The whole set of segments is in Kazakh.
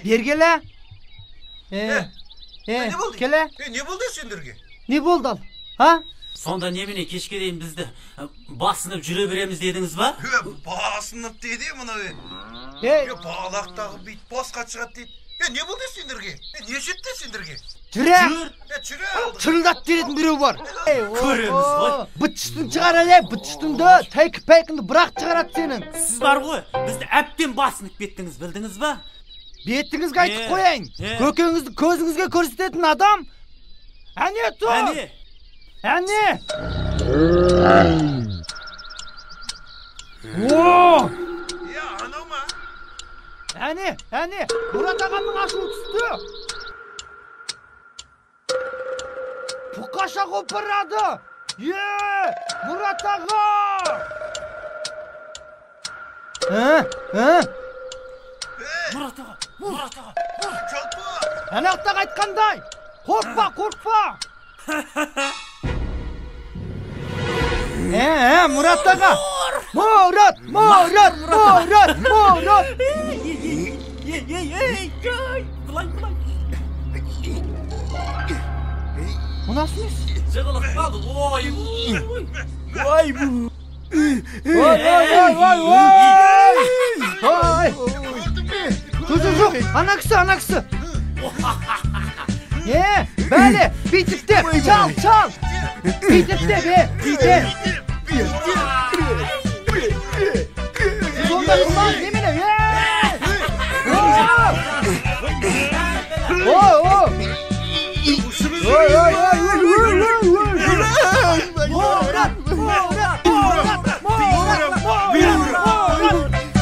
Бергеле. Ne oldu? Kele. Ne buldu sendерге? Ne buldu al? Ha? Sonda nemine keşke deyin bizde basınıp jüre beremiz dediniz ba? Basınıp dedi mına. Bağlaqtagı bit boşqa çıgat deydi. Ne buldu sendерге? Ne жетті sendерге? Jüre. Çüre aldı. Çırıldat derетін біреу бар. Көреміз ғой. Бытчыстың шығар әле, бытчыстыңды, тайкы-пайкыңды бірақ шығарады сенің. Siz бар ғой, bizді әптен басынып кеттіңіз, білдіңіз ба? Бетіңізге айтып қояйын. Көкеңізді көзіңізге көрсететін адам. Әне тұр. Әне. Ya anau ma? Әне. Мұрат ағамның ашуы түсті. Бұқаша қопырады. Мұрат аға. Мұрат аға. Çalpa. Әнақтақ айтқандай. Қорқпа. Мұрат аға. Мұрат. Бұлай. Bu nasıl iş? Жығылып қалды, ой. Dur. Anaksı. Böyle bitirdi. Çal. Bitirdi be. Sonunda kulağın yeminle.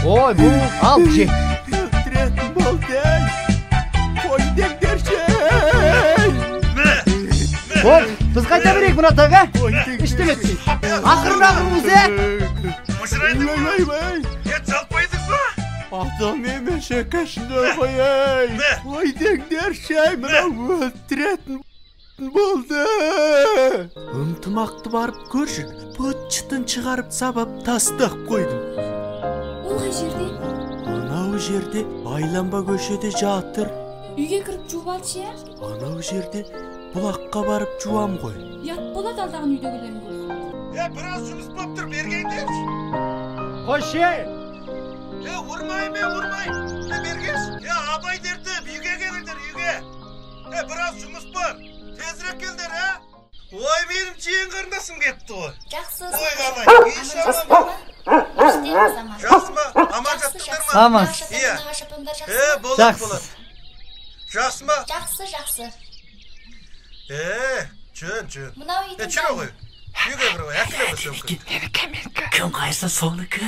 Oy bu al bir şey. Hop biz qayta berek Murat ağa. İştemek. Akırın bize. Ya çalpaydık mı? Adam emeşe kaşına koyay. Koyduk der şey mına öldüretin buldu. Ынтымақты барып көрші. Бұтчытын шығарып сабап тастақ қойдым. Олай жерде? Анау жерде айланба көшеде жатыр. Үйге кіріп жуып алшы я? Анау жерде бұлаққа барып жуам ғой. Ят болады алдаған үйдегілерін көрсін. Ya biraz жұмыс болып тұр, бергендер. Hoş Vurmayın. Bergеш. Ya abay derdi, үйге келіңдер, үйге. Biraz жұмыс бар. Tezірек келдер, ha? Ой, benim жиен қарындасым кетті ғой. Жақсы. Ой, қалай. Жақсы ма? Аман жаттыңдар ма? Аман. Iya. Болады. Жақсы ма? Жақсы. Жөн. Мынау үйдің. Чүре ғой. Үйге кір ғой, әкіле бөсем. Кім қайырса соныкі.